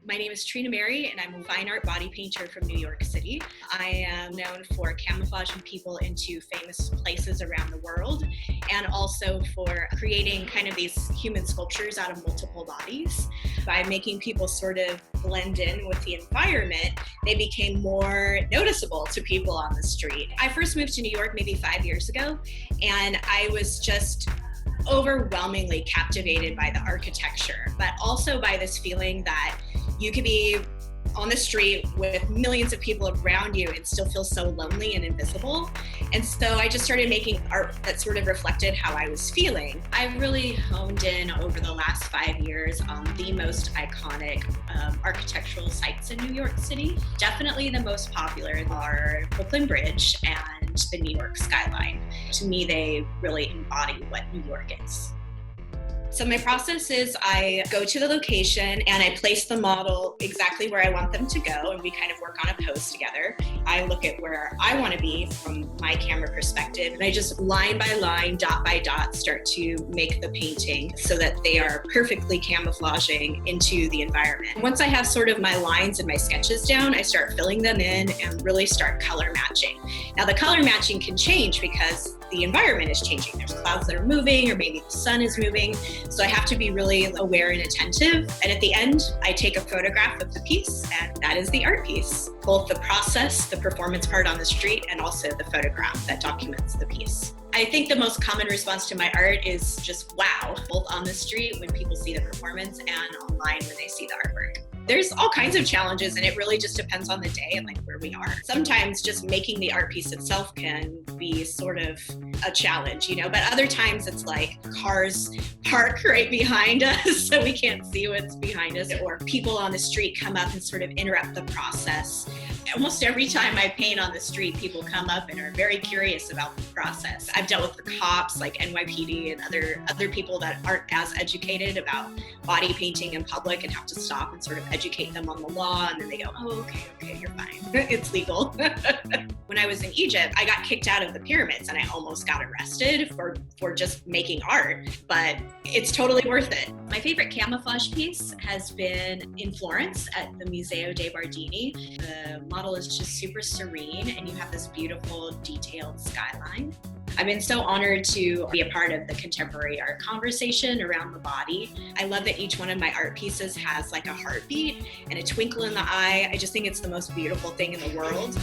My name is Trina Merry, and I'm a fine art body painter from New York City. I am known for camouflaging people into famous places around the world, and also for creating kind of these human sculptures out of multiple bodies. By making people sort of blend in with the environment, they became more noticeable to people on the street. I first moved to New York maybe 5 years ago, and I was just overwhelmingly captivated by the architecture, but also by this feeling that you could be on the street with millions of people around you and still feel so lonely and invisible. And so I just started making art that sort of reflected how I was feeling. I've really honed in over the last 5 years on the most iconic architectural sites in New York City. Definitely the most popular are Brooklyn Bridge and the New York skyline. To me, they really embody what New York is. So my process is I go to the location and I place the model exactly where I want them to go, and we kind of work on a pose together. I look at where I want to be from my camera perspective, and I just line by line, dot by dot, start to make the painting so that they are perfectly camouflaging into the environment. Once I have sort of my lines and my sketches down, I start filling them in and really start color matching. Now the color matching can change because the environment is changing. There's clouds that are moving, or maybe the sun is moving. So I have to be really aware and attentive. And at the end, I take a photograph of the piece, and that is the art piece. Both the process, the performance part on the street, and also the photograph that documents the piece. I think the most common response to my art is just wow, both on the street when people see the performance and online when they see the artwork. There's all kinds of challenges, and it really just depends on the day and like where we are. Sometimes just making the art piece itself can be sort of a challenge, but other times it's like cars park right behind us so we can't see what's behind us, or people on the street come up and sort of interrupt the process. Almost every time I paint on the street, people come up and are very curious about the process. I've dealt with the cops like NYPD and other people that aren't as educated about body painting in public and have to stop and sort of educate them on the law, and then they go, oh, okay, you're fine. It's legal. When I was in Egypt, I got kicked out of the pyramids and I almost got arrested for just making art, but it's totally worth it. My favorite camouflage piece has been in Florence at the Museo dei Bardini. The model is just super serene, and you have this beautiful detailed skyline. I've been so honored to be a part of the contemporary art conversation around the body. I love that each one of my art pieces has like a heartbeat and a twinkle in the eye. I just think it's the most beautiful thing in the world.